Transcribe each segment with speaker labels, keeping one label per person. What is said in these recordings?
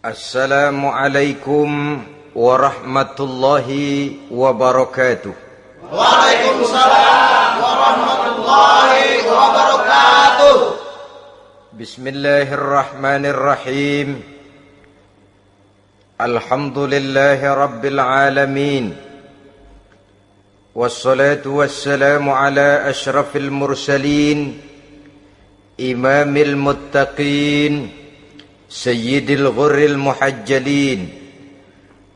Speaker 1: Assalamualaikum warahmatullahi wabarakatuh.
Speaker 2: Waalaikumsalam warahmatullahi wabarakatuh.
Speaker 1: Bismillahirrahmanirrahim. Alhamdulillahi rabbil alamin. Wassalatu wassalamu ala ashrafil mursalin, imamil muttaqin, sayyidil ghurril muhajjalin,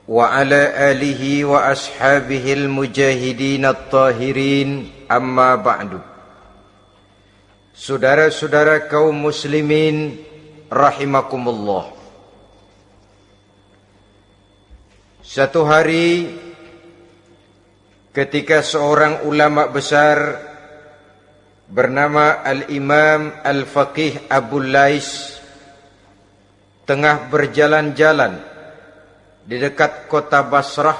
Speaker 1: wa ala alihi wa ashabihil mujahidin at-tahirin, amma ba'du. Saudara-saudara kaum muslimin rahimakumullah. Satu hari ketika seorang ulama besar bernama Al-Imam Al-Faqih Abu Lais tengah berjalan-jalan di dekat kota Basrah,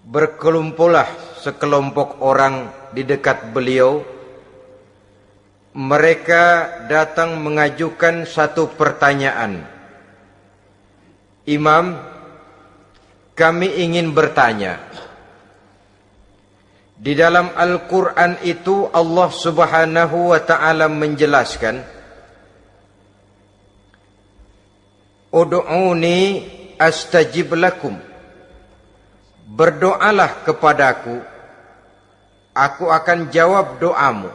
Speaker 1: berkelumpulah sekelompok orang di dekat beliau. Mereka datang mengajukan satu pertanyaan. Imam, kami ingin bertanya. Di dalam Al-Quran itu Allah Subhanahu wa ta'ala menjelaskan, Ud'uni astajib lakum. Berdoalah kepadaku, aku akan jawab doamu.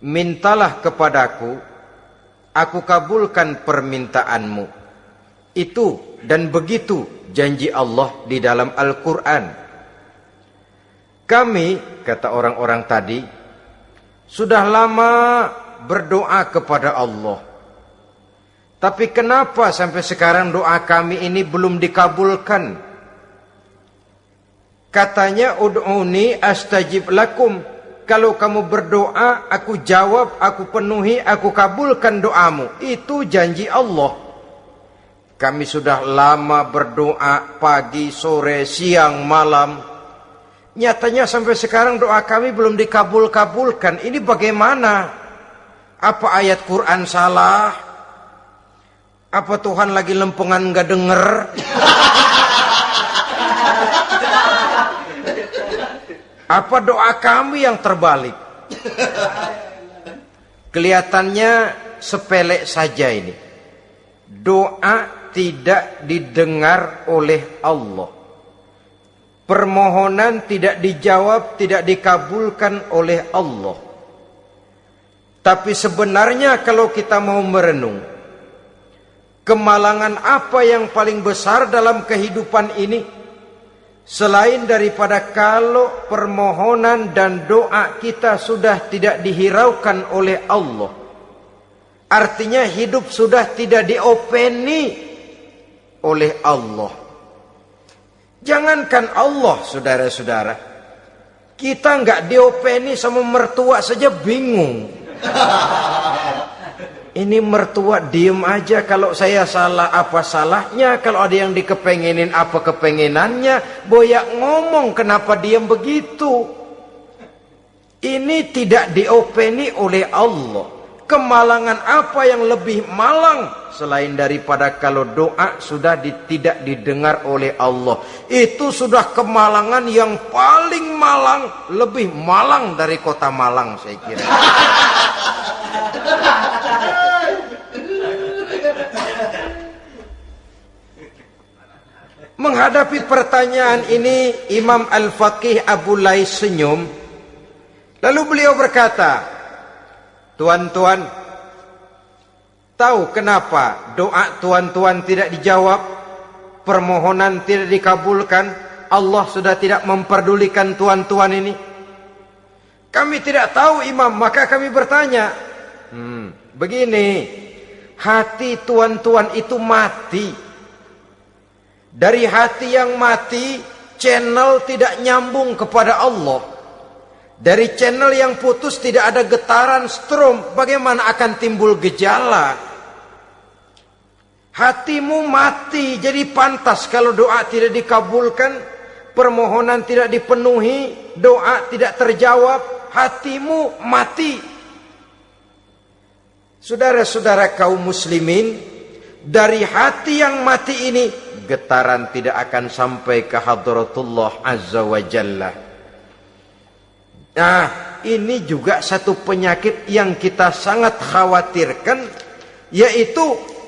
Speaker 1: Mintalah kepadaku, aku kabulkan permintaanmu. Itu dan begitu janji Allah di dalam Al-Quran. Kami, kata orang-orang tadi, sudah lama berdoa kepada Allah. Tapi kenapa sampai sekarang doa kami ini belum dikabulkan? Katanya, ud'uni astajib lakum. Kalau kamu berdoa, aku jawab, aku penuhi, aku kabulkan doamu. Itu janji Allah. Kami sudah lama berdoa pagi, sore, siang, malam. Nyatanya sampai sekarang doa kami belum dikabulkan. Ini bagaimana? Apa ayat Quran salah? Apa Tuhan lagi lempengan nggak denger? Apa doa kami yang terbalik? Kelihatannya sepele saja ini. Doa tidak didengar oleh Allah. Permohonan tidak dijawab, tidak dikabulkan oleh Allah. Tapi sebenarnya kalau kita mau merenung, kemalangan apa yang paling besar dalam kehidupan ini selain daripada kalau permohonan dan doa kita sudah tidak dihiraukan oleh Allah? Artinya hidup sudah tidak diopeni oleh Allah. Jangankan Allah, saudara-saudara, kita nggak diopeni sama mertua saja bingung. Ini mertua diem aja, kalau saya salah apa salahnya, kalau ada yang dikepengenin apa kepengenannya, boyak ngomong kenapa diem begitu. Ini tidak diopeni oleh Allah. Kemalangan apa yang lebih malang selain daripada kalau doa sudah tidak didengar oleh Allah. Itu sudah kemalangan yang paling malang, lebih malang dari kota Malang saya kira. Menghadapi pertanyaan ini, Imam Al-Faqih Abu Lais senyum. Lalu beliau berkata, tuan-tuan, tahu kenapa doa tuan-tuan tidak dijawab, permohonan tidak dikabulkan? Allah sudah tidak memperdulikan tuan-tuan ini. Kami tidak tahu, Imam, maka kami bertanya. Begini, hati tuan-tuan itu mati. Dari hati yang mati, channel tidak nyambung kepada Allah. Dari channel yang putus tidak ada getaran strom, bagaimana akan timbul gejala? Hatimu mati, jadi pantas kalau doa tidak dikabulkan, permohonan tidak dipenuhi, doa tidak terjawab, hatimu mati. Saudara-saudara kaum muslimin, dari hati yang mati ini, getaran tidak akan sampai ke hadratullah azza wa jalla. Nah, ini juga satu penyakit yang kita sangat khawatirkan, yaitu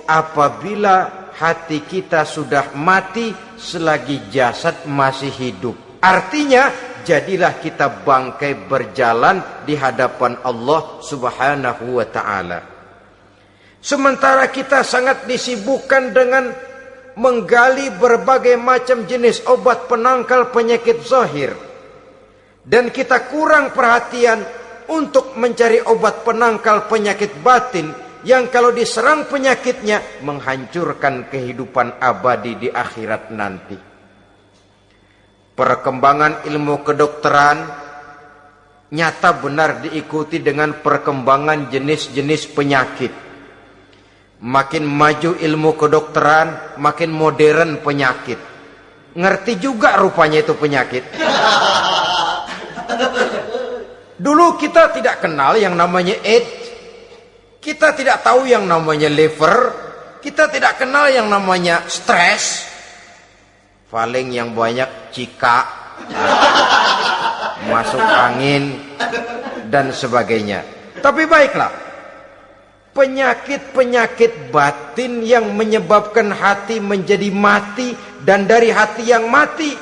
Speaker 1: apabila hati kita sudah mati selagi jasad masih hidup. Artinya, jadilah kita bangkai berjalan di hadapan Allah Subhanahu wa ta'ala. Sementara kita sangat disibukkan dengan menggali berbagai macam jenis obat penangkal penyakit zahir, dan kita kurang perhatian untuk mencari obat penangkal penyakit batin yang kalau diserang penyakitnya menghancurkan kehidupan abadi di akhirat nanti. Perkembangan ilmu kedokteran nyata benar diikuti dengan perkembangan jenis-jenis penyakit. Makin maju ilmu kedokteran, makin modern penyakit. Ngerti juga rupanya itu penyakit. Dulu kita tidak kenal yang namanya AIDS. Kita tidak tahu yang namanya liver. Kita tidak kenal yang namanya stres. Paling yang banyak cika, masuk angin, dan sebagainya. Tapi baiklah, penyakit-penyakit batin yang menyebabkan hati menjadi mati, dan dari hati yang mati,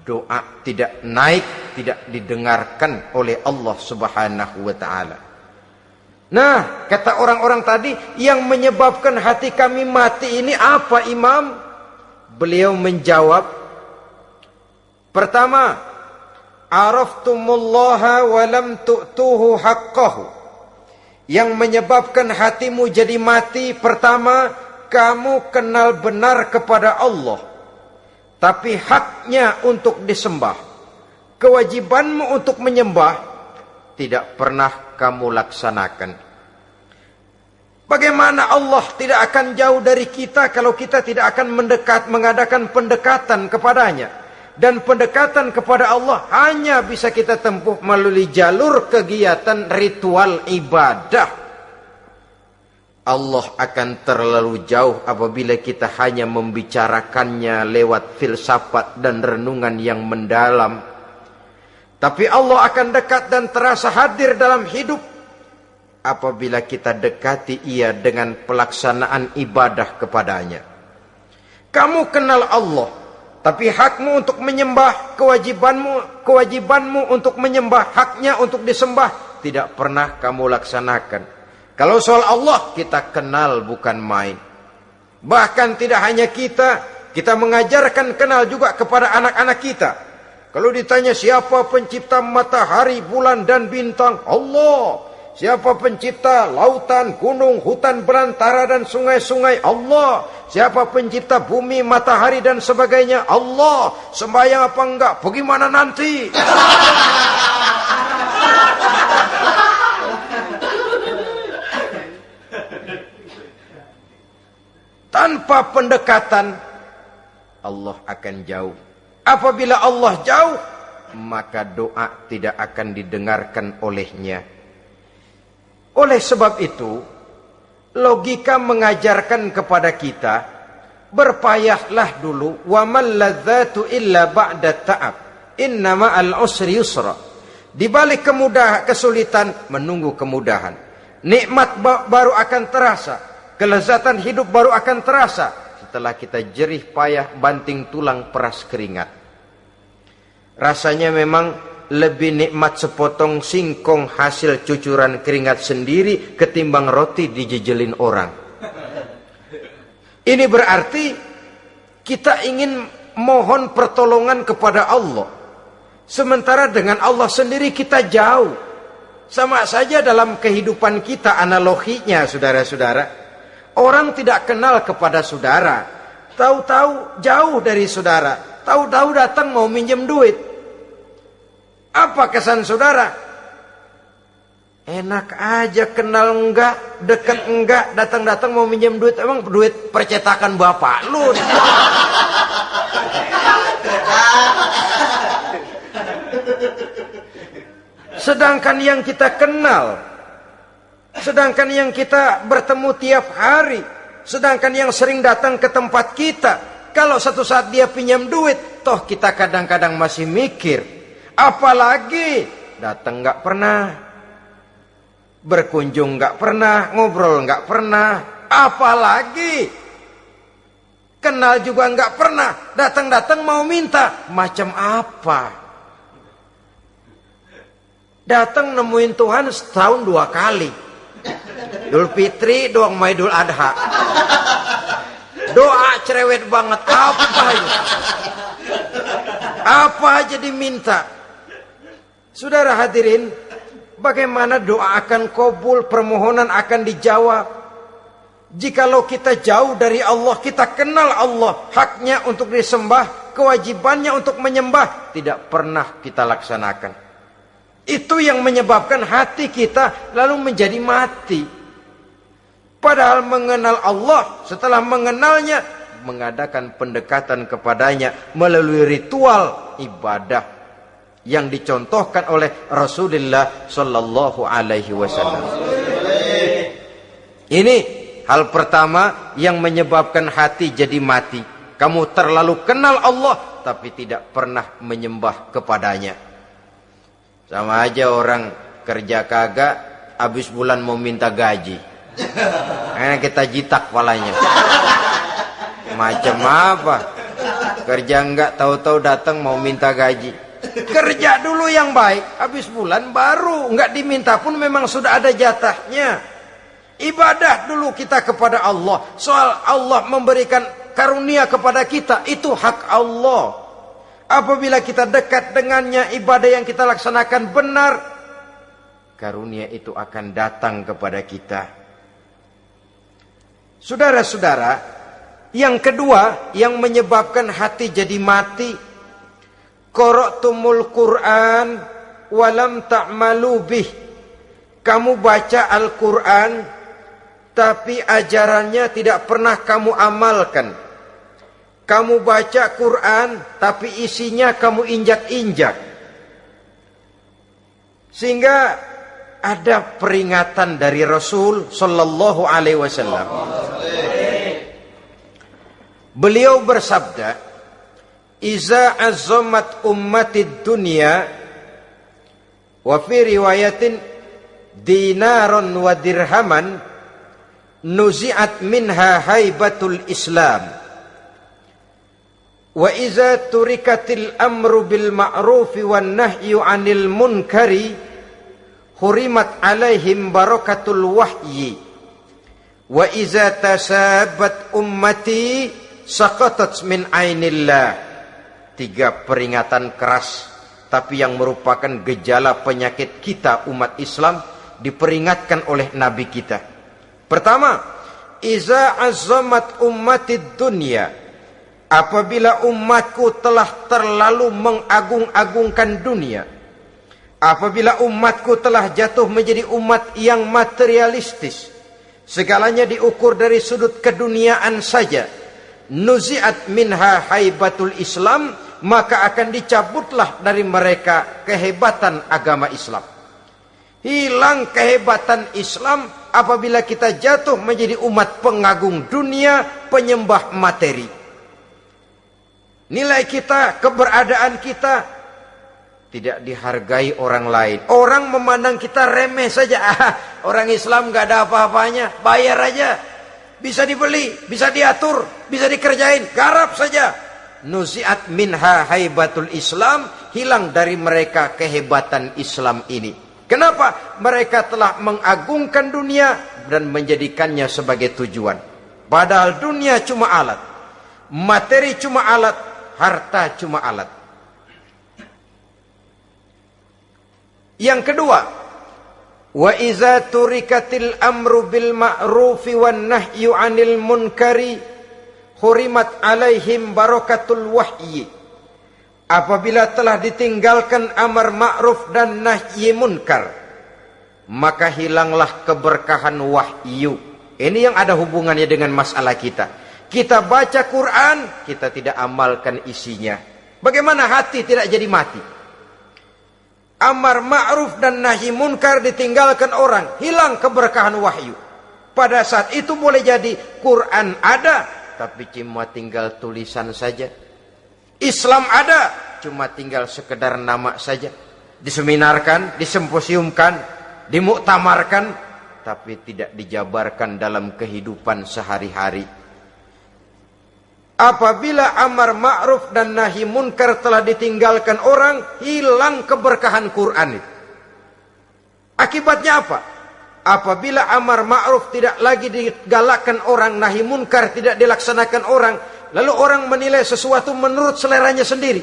Speaker 1: doa tidak naik, tidak didengarkan oleh Allah Subhanahu wa ta'ala. Nah, kata orang-orang tadi, yang menyebabkan hati kami mati ini apa, Imam? Beliau menjawab, pertama, araftumullaha wa lam tu'tuhu haqqahu. Yang menyebabkan hatimu jadi mati, pertama, kamu kenal benar kepada Allah, tapi haknya untuk disembah, kewajibanmu untuk menyembah, tidak pernah kamu laksanakan. Bagaimana Allah tidak akan jauh dari kita kalau kita tidak akan mengadakan pendekatan kepadanya. Dan pendekatan kepada Allah hanya bisa kita tempuh melalui jalur kegiatan ritual ibadah. Allah akan terlalu jauh apabila kita hanya membicarakannya lewat filsafat dan renungan yang mendalam. Tapi Allah akan dekat dan terasa hadir dalam hidup apabila kita dekati ia dengan pelaksanaan ibadah kepadanya. Kamu kenal Allah, tapi hakmu untuk menyembah, kewajibanmu untuk menyembah, haknya untuk disembah, tidak pernah kamu laksanakan. Kalau soal Allah kita kenal bukan main. Bahkan tidak hanya kita mengajarkan kenal juga kepada anak-anak kita. Kalau ditanya siapa pencipta matahari, bulan dan bintang? Allah. Siapa pencipta lautan, gunung, hutan belantara dan sungai-sungai? Allah. Siapa pencipta bumi, matahari dan sebagainya? Allah. Sembahyang apa enggak? Bagaimana nanti? Tanpa pendekatan, Allah akan jauh. Apabila Allah jauh, maka doa tidak akan didengarkan olehnya. Oleh sebab itu, logika mengajarkan kepada kita, berpayahlah dulu, wa mal ladzatu illa ba'da ta'ab, innama al-usri yusra. Di balik kesulitan menunggu kemudahan. Nikmat baru akan terasa, kelezatan hidup baru akan terasa setelah kita jerih payah banting tulang peras keringat. Rasanya memang lebih nikmat sepotong singkong hasil cucuran keringat sendiri ketimbang roti dijejelin orang. Ini berarti kita ingin mohon pertolongan kepada Allah, sementara dengan Allah sendiri kita jauh. Sama saja dalam kehidupan kita analoginya, saudara-saudara. Orang tidak kenal kepada saudara, tahu-tahu jauh dari saudara, tahu-tahu datang mau minjem duit. Apa kesan saudara? Enak aja, kenal enggak, dekat enggak, datang-datang mau minjem duit. Emang duit percetakan bapak lu? Sedangkan yang kita kenal, sedangkan yang kita bertemu tiap hari, Sedangkan yang sering datang ke tempat kita, kalau satu saat dia pinjam duit, toh kita kadang-kadang masih mikir. Apalagi datang nggak pernah, berkunjung nggak pernah, ngobrol nggak pernah, apalagi kenal juga nggak pernah, datang-datang mau minta. Macam apa? Datang nemuin Tuhan setahun 2 kali. Idul Fitri doang sama Idul Adha. Doa cerewet banget. Apa aja diminta. Saudara hadirin, bagaimana doa akan kabul, permohonan akan dijawab? Jikalau kita jauh dari Allah, kita kenal Allah, haknya untuk disembah, kewajibannya untuk menyembah, tidak pernah kita laksanakan. Itu yang menyebabkan hati kita lalu menjadi mati. Padahal mengenal Allah, setelah mengenalnya, mengadakan pendekatan kepadanya melalui ritual ibadah yang dicontohkan oleh Rasulullah Sallallahu Alaihi Wasallam. Ini hal pertama yang menyebabkan hati jadi mati. Kamu terlalu kenal Allah tapi tidak pernah menyembah kepadanya. Sama aja orang kerja kagak, habis bulan mau minta gaji. Karena kita jitak kepalanya. Macam apa? Kerja enggak, tahu-tahu datang mau minta gaji. Kerja dulu yang baik, habis bulan baru enggak diminta pun memang sudah ada jatahnya. Ibadah dulu kita kepada Allah. Soal Allah memberikan karunia kepada kita, itu hak Allah. Apabila kita dekat dengannya, ibadah yang kita laksanakan benar, karunia itu akan datang kepada kita. Saudara-saudara, yang kedua yang menyebabkan hati jadi mati, qara'tumul Qur'an walam ta'malu bih. Kamu baca Al-Qur'an tapi ajarannya tidak pernah kamu amalkan. Kamu baca Quran tapi isinya kamu injak-injak. Sehingga ada peringatan dari Rasul Sallallahu Alaihi Wasallam. Beliau bersabda, "Iza azzamat ummatid dunya wa fi riwayatin dinaron wa dirhaman nuzi'at minha haibatul Islam. Wa iza turikatil amru bil ma'rufi wan nahyu 'anil munkari hurimat 'alaihim barakatul wahyi. Wa iza tasabat ummati saqatat min 'ainillah." 3 peringatan keras tapi yang merupakan gejala penyakit kita umat Islam diperingatkan oleh Nabi kita. Pertama, iza azzamat ummatid dunya. Apabila umatku telah terlalu mengagung-agungkan dunia. Apabila umatku telah jatuh menjadi umat yang materialistis. Segalanya diukur dari sudut keduniaan saja. Nuzi'at minha haibatul Islam. Maka akan dicabutlah dari mereka kehebatan agama Islam. Hilang kehebatan Islam apabila kita jatuh menjadi umat pengagung dunia, penyembah materi. Nilai kita, keberadaan kita tidak dihargai orang lain. Orang memandang kita remeh saja. Orang Islam gak ada apa-apanya, bayar aja. Bisa dibeli, bisa diatur, bisa dikerjain, garap saja. Nuzi'at minha haibatul Islam, hilang dari mereka kehebatan Islam ini. Kenapa? Mereka telah mengagungkan dunia dan menjadikannya sebagai tujuan. Padahal dunia cuma alat, materi cuma alat, harta cuma alat. Yang kedua, wa iza turikatil amru bil ma'rufi wan nahyu 'anil munkari hurimat 'alaihim barakatul wahyi. Apabila telah ditinggalkan amar ma'ruf dan nahi munkar, maka hilanglah keberkahan wahyu. Ini yang ada hubungannya dengan masalah kita. Kita baca Quran, kita tidak amalkan isinya. Bagaimana hati tidak jadi mati? Amar ma'ruf dan nahi munkar ditinggalkan orang, hilang keberkahan wahyu. Pada saat itu boleh jadi Quran ada, tapi cuma tinggal tulisan saja. Islam ada, cuma tinggal sekedar nama saja. Diseminarkan, disimposiumkan, dimuktamarkan, tapi tidak dijabarkan dalam kehidupan sehari-hari. Apabila amar ma'ruf dan nahi munkar telah ditinggalkan orang, hilang keberkahan Quran itu. Akibatnya apa? Apabila amar ma'ruf tidak lagi digalakkan orang, nahi munkar tidak dilaksanakan orang, lalu orang menilai sesuatu menurut seleranya sendiri.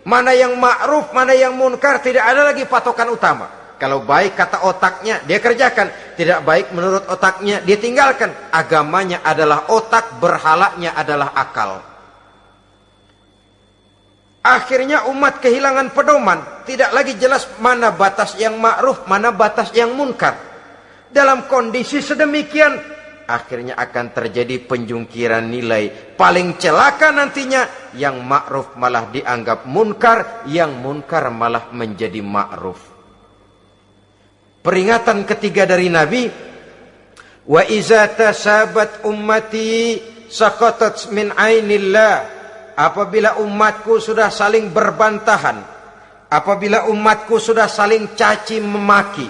Speaker 1: Mana yang ma'ruf, mana yang munkar, tidak ada lagi patokan utama. Kalau baik kata otaknya, dia kerjakan. Tidak baik menurut otaknya, dia tinggalkan. Agamanya adalah otak, berhalanya adalah akal. Akhirnya umat kehilangan pedoman. Tidak lagi jelas mana batas yang ma'ruf, mana batas yang munkar. Dalam kondisi sedemikian, akhirnya akan terjadi penjungkiran nilai. Paling celaka nantinya, yang ma'ruf malah dianggap munkar, yang munkar malah menjadi ma'ruf. Peringatan ketiga dari Nabi, wa iza tasabat ummati saqatat min ainillah. Apabila umatku sudah saling berbantahan, apabila umatku sudah saling caci memaki,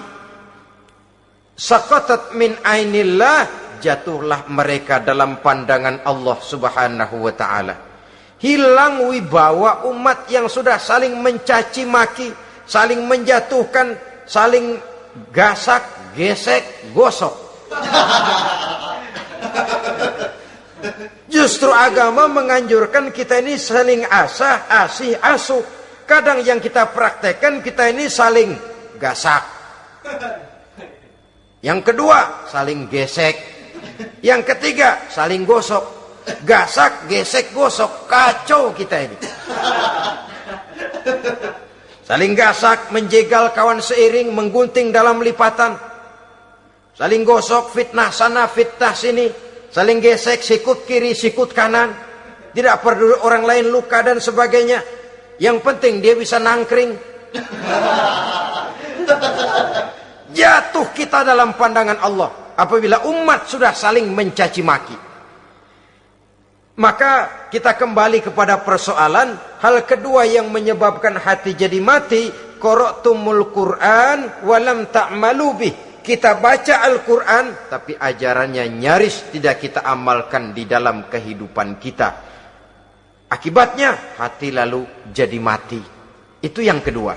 Speaker 1: saqatat min ainillah, jatuhlah mereka dalam pandangan Allah Subhanahu wa taala. Hilang wibawa umat yang sudah saling mencaci maki, saling menjatuhkan, saling gasak, gesek, gosok. Justru agama menganjurkan kita ini saling asah, asih, asuh. Kadang yang kita praktekkan, kita ini saling gasak. Yang kedua, saling gesek. Yang ketiga, saling gosok. Gasak, gesek, gosok. Kacau kita ini. Saling gasak, menjegal kawan seiring, menggunting dalam lipatan. Saling gosok, fitnah sana, fitnah sini. Saling gesek, sikut kiri, sikut kanan. Tidak peduli orang lain luka dan sebagainya. Yang penting dia bisa nangkring. Jatuh kita dalam pandangan Allah apabila umat sudah saling mencaci maki. Maka kita kembali kepada persoalan, hal kedua yang menyebabkan hati jadi mati, qara'tumul Qur'an walam ta'malu bih. Kita baca Al-Qur'an tapi ajarannya nyaris tidak kita amalkan di dalam kehidupan kita. Akibatnya hati lalu jadi mati. Itu yang kedua.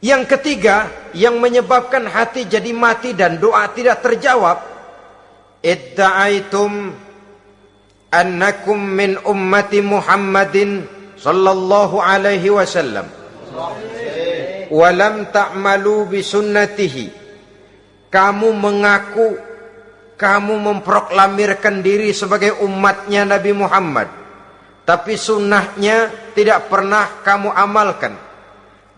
Speaker 1: Yang ketiga yang menyebabkan hati jadi mati dan doa tidak terjawab, idda'aitum annakum min ummati Muhammadin sallallahu alaihi wasallam wa lam ta'malu bi sunnatihi. Kamu mengaku, kamu memproklamirkan diri sebagai umatnya Nabi Muhammad, tapi sunnahnya tidak pernah kamu amalkan.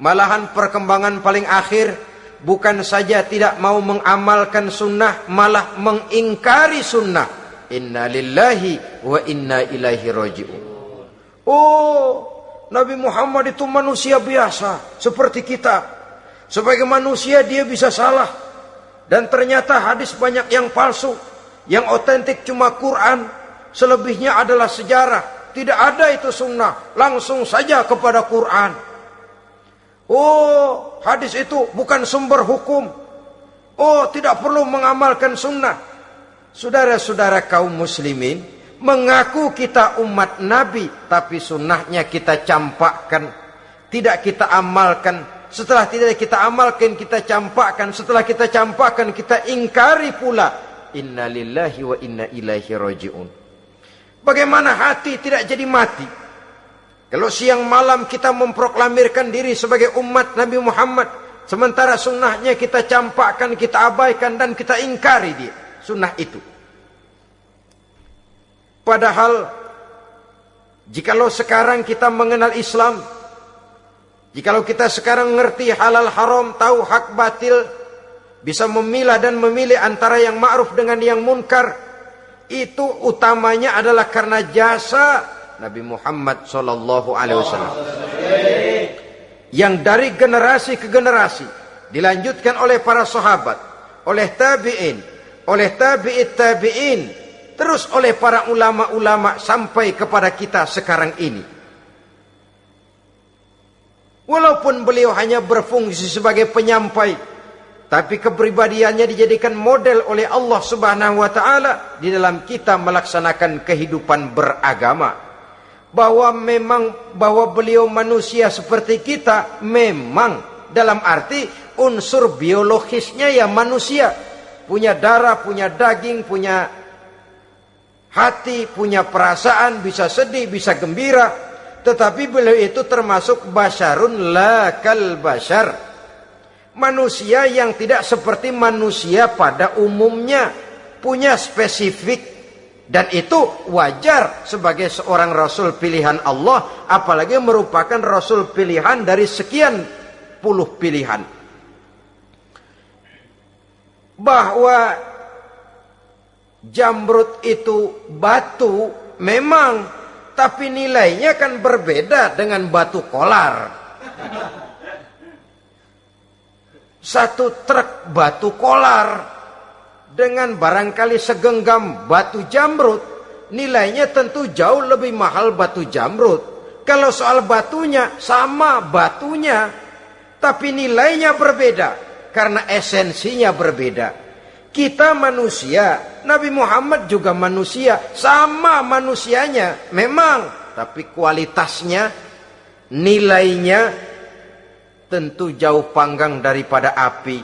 Speaker 1: Malahan perkembangan paling akhir, bukan saja tidak mau mengamalkan sunnah, malah mengingkari sunnah. Inna lillahi wa inna ilaihi raji'un. Oh, Nabi Muhammad itu manusia biasa seperti kita. Sebagai manusia dia bisa salah. Dan ternyata hadis banyak yang palsu. Yang otentik cuma Quran. Selebihnya adalah sejarah. Tidak ada itu sunnah. Langsung saja kepada Quran. Oh, hadis itu bukan sumber hukum. Oh, tidak perlu mengamalkan sunnah. Saudara-saudara kaum muslimin, mengaku kita umat Nabi, tapi sunnahnya kita campakkan, tidak kita amalkan. Setelah tidak kita amalkan, kita campakkan. Setelah kita campakkan, kita ingkari pula. Inna lillahi wa inna ilaihi raji'un. Bagaimana hati tidak jadi mati? Kalau siang malam kita memproklamirkan diri sebagai umat Nabi Muhammad, sementara sunnahnya kita campakkan, kita abaikan, dan kita ingkari dia, sunnah itu. Padahal, jikalau sekarang kita mengenal Islam, jikalau kita sekarang ngerti halal haram, tahu hak batil, bisa memilah dan memilih antara yang ma'ruf dengan yang munkar, itu utamanya adalah karena jasa Nabi Muhammad sallallahu alaihi wasallam. Yang dari generasi ke generasi dilanjutkan oleh para sahabat, oleh tabi'in, oleh tabi'it tabi'in, terus oleh para ulama-ulama sampai kepada kita sekarang ini. Walaupun beliau hanya berfungsi sebagai penyampai, tapi kepribadiannya dijadikan model oleh Allah Subhanahu wa taala di dalam kita melaksanakan kehidupan beragama. Bahwa beliau manusia seperti kita, memang dalam arti unsur biologisnya ya manusia, punya darah, punya daging, punya hati, punya perasaan, bisa sedih, bisa gembira. Tetapi beliau itu termasuk basyarun la kal basyar, manusia yang tidak seperti manusia pada umumnya, punya spesifik, dan itu wajar sebagai seorang rasul pilihan Allah, apalagi merupakan rasul pilihan dari sekian puluh pilihan. Bahwa jamrud itu batu memang, tapi nilainya kan berbeda dengan batu kolar. Satu truk batu kolar dengan barangkali segenggam batu jamrud, nilainya tentu jauh lebih mahal batu jamrud. Kalau soal batunya, sama batunya, tapi nilainya berbeda karena esensinya berbeda. Kita manusia, Nabi Muhammad juga manusia, sama manusianya memang, tapi kualitasnya, nilainya tentu jauh panggang daripada api.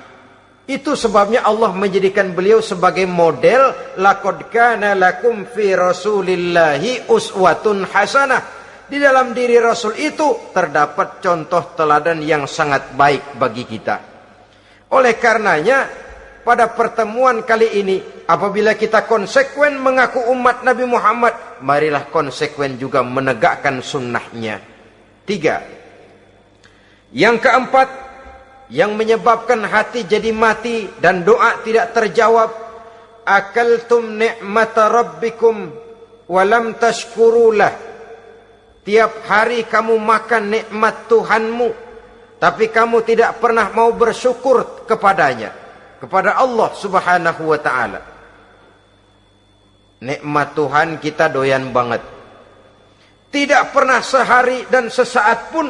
Speaker 1: Itu sebabnya Allah menjadikan beliau sebagai model. Laqad kana lakum fi rasulillahi uswatun hasanah. Di dalam diri Rasul itu terdapat contoh teladan yang sangat baik bagi kita. Oleh karenanya, pada pertemuan kali ini, apabila kita konsekuen mengaku umat Nabi Muhammad, marilah konsekuen juga menegakkan sunnahnya. 3. Yang keempat, yang menyebabkan hati jadi mati dan doa tidak terjawab, akaltum ni'mata rabbikum walam tashkurulah. Tiap hari kamu makan nikmat Tuhanmu, tapi kamu tidak pernah mau bersyukur kepadanya, kepada Allah Subhanahu wa ta'ala. Nikmat Tuhan kita doyan banget. Tidak pernah sehari dan sesaat pun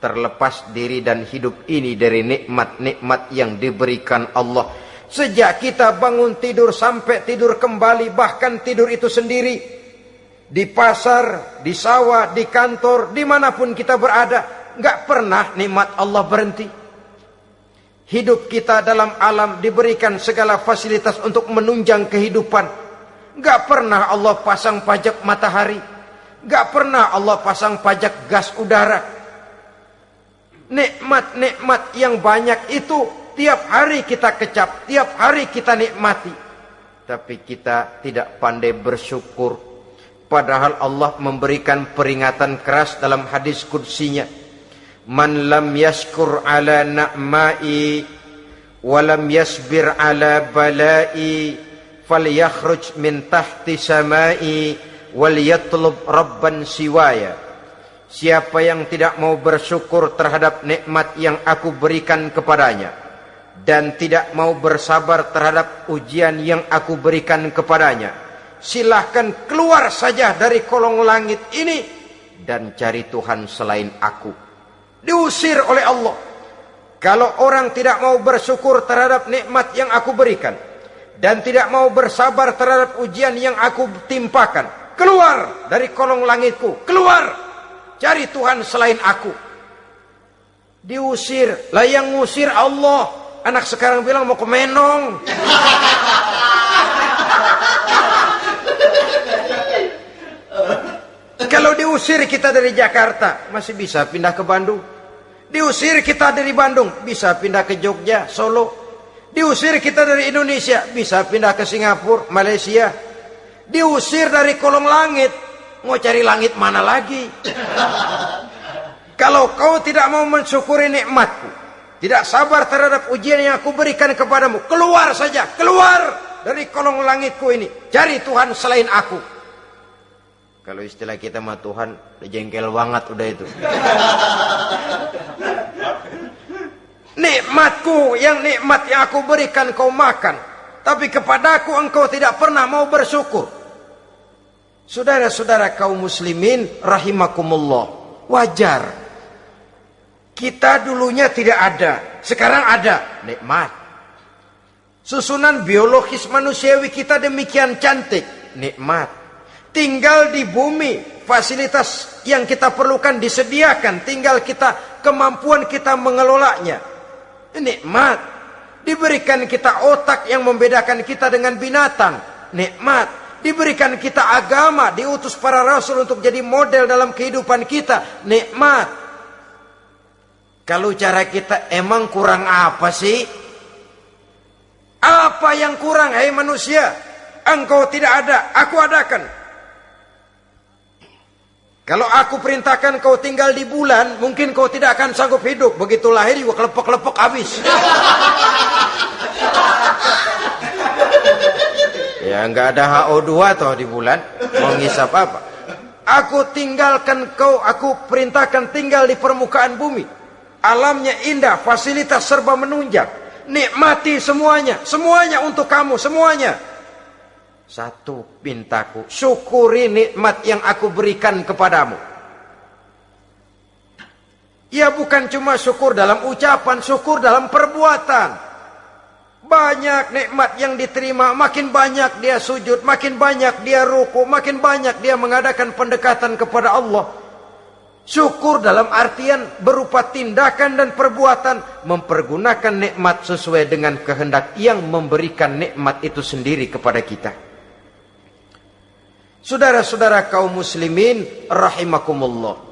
Speaker 1: terlepas diri dan hidup ini dari nikmat-nikmat yang diberikan Allah. Sejak kita bangun tidur sampai tidur kembali, bahkan tidur itu sendiri, di pasar, di sawah, di kantor, dimanapun kita berada, nggak pernah nikmat Allah berhenti. Hidup kita dalam alam diberikan segala fasilitas untuk menunjang kehidupan. Gak pernah Allah pasang pajak matahari. Gak pernah Allah pasang pajak gas udara. Nikmat-nikmat yang banyak itu tiap hari kita kecap, tiap hari kita nikmati. Tapi kita tidak pandai bersyukur. Padahal Allah memberikan peringatan keras dalam hadis qudsinya. Man lam yashkur ala na'mai walam yasbir ala balai falyakhruj min tahti samai wal yatlub rabban siwaya. Siapa yang tidak mau bersyukur terhadap nikmat yang aku berikan kepadanya dan tidak mau bersabar terhadap ujian yang aku berikan kepadanya, silahkan keluar saja dari kolong langit ini dan cari Tuhan selain aku. Diusir oleh Allah. Kalau orang tidak mau bersyukur terhadap nikmat yang aku berikan dan tidak mau bersabar terhadap ujian yang aku timpakan, keluar dari kolong langitku, keluar, cari Tuhan selain aku. Diusir. Lah yang ngusir Allah. Anak sekarang bilang mau ke Menong. Kalau diusir kita dari Jakarta, masih bisa pindah ke Bandung. Diusir kita dari Bandung, bisa pindah ke Jogja, Solo. Diusir kita dari Indonesia, bisa pindah ke Singapura, Malaysia. Diusir dari kolong langit, mau cari langit mana lagi? Kalau kau tidak mau mensyukuri nikmatku, tidak sabar terhadap ujian yang aku berikan kepadamu, keluar saja, keluar dari kolong langitku ini, cari Tuhan selain aku. Kalau istilah kita mah Tuhan udah jengkel banget udah itu. Nikmatku, yang nikmat yang aku berikan kau makan, tapi kepadaku engkau tidak pernah mau bersyukur. Saudara-saudara kaum muslimin rahimakumullah, wajar. Kita dulunya tidak ada, sekarang ada, nikmat. Susunan biologis manusiawi kita demikian cantik, nikmat. Tinggal di bumi, fasilitas yang kita perlukan disediakan, tinggal kemampuan kita mengelolanya, nikmat. Diberikan kita otak yang membedakan kita dengan binatang, nikmat. Diberikan kita agama, diutus para rasul untuk jadi model dalam kehidupan kita, nikmat. Kalau cara kita emang kurang apa sih? Apa yang kurang, hai manusia? Engkau tidak ada, aku adakan. Kalau aku perintahkan kau tinggal di bulan, mungkin kau tidak akan sanggup hidup. Begitu lahir juga kelepek-kelepek habis. Ya nggak ada HO2 toh di bulan, mau ngisap apa? Aku tinggalkan kau, aku perintahkan tinggal di permukaan bumi. Alamnya indah, fasilitas serba menunjang. Nikmati semuanya, semuanya untuk kamu, semuanya. Satu pintaku, syukuri nikmat yang aku berikan kepadamu. Ya bukan cuma syukur dalam ucapan, syukur dalam perbuatan. Banyak nikmat yang diterima, makin banyak dia sujud, makin banyak dia ruku, makin banyak dia mengadakan pendekatan kepada Allah. Syukur dalam artian berupa tindakan dan perbuatan, mempergunakan nikmat sesuai dengan kehendak yang memberikan nikmat itu sendiri kepada kita. Saudara-saudara kaum muslimin rahimakumullah,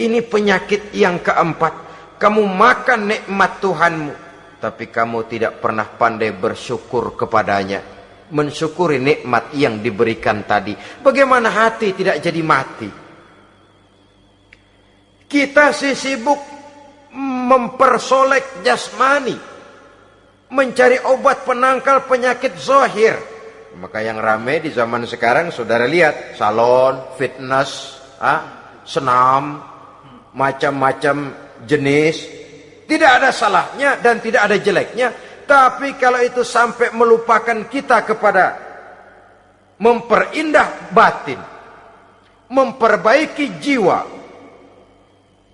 Speaker 1: ini penyakit yang keempat. Kamu makan nikmat Tuhanmu, tapi kamu tidak pernah pandai bersyukur kepadanya, mensyukuri nikmat yang diberikan tadi. Bagaimana hati tidak jadi mati? Kita sibuk mempersolek jasmani, mencari obat penangkal penyakit zahir. Maka yang ramai di zaman sekarang, saudara lihat, salon, fitness, senam, macam-macam jenis. Tidak ada salahnya dan tidak ada jeleknya. Tapi kalau itu sampai melupakan kita kepada memperindah batin, memperbaiki jiwa,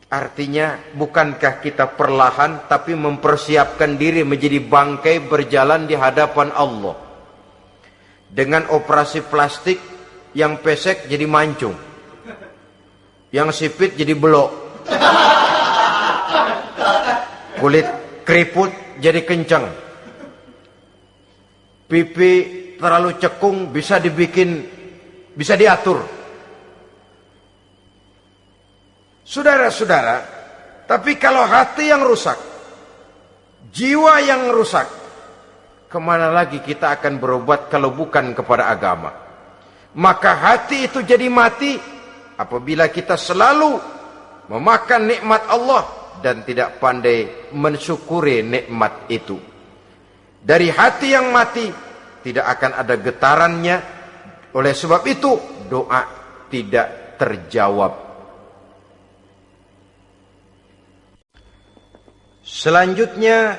Speaker 1: artinya bukankah kita perlahan tapi mempersiapkan diri menjadi bangkai berjalan di hadapan Allah. Dengan operasi plastik, yang pesek jadi mancung, yang sipit jadi belok, kulit keriput jadi kencang, pipi terlalu cekung bisa diatur. Saudara-saudara, tapi kalau hati yang rusak, jiwa yang rusak, kemana lagi kita akan berobat kalau bukan kepada agama? Maka hati itu jadi mati apabila kita selalu memakan nikmat Allah dan tidak pandai mensyukuri nikmat itu. Dari hati yang mati tidak akan ada getarannya. Oleh sebab itu doa tidak terjawab. Selanjutnya,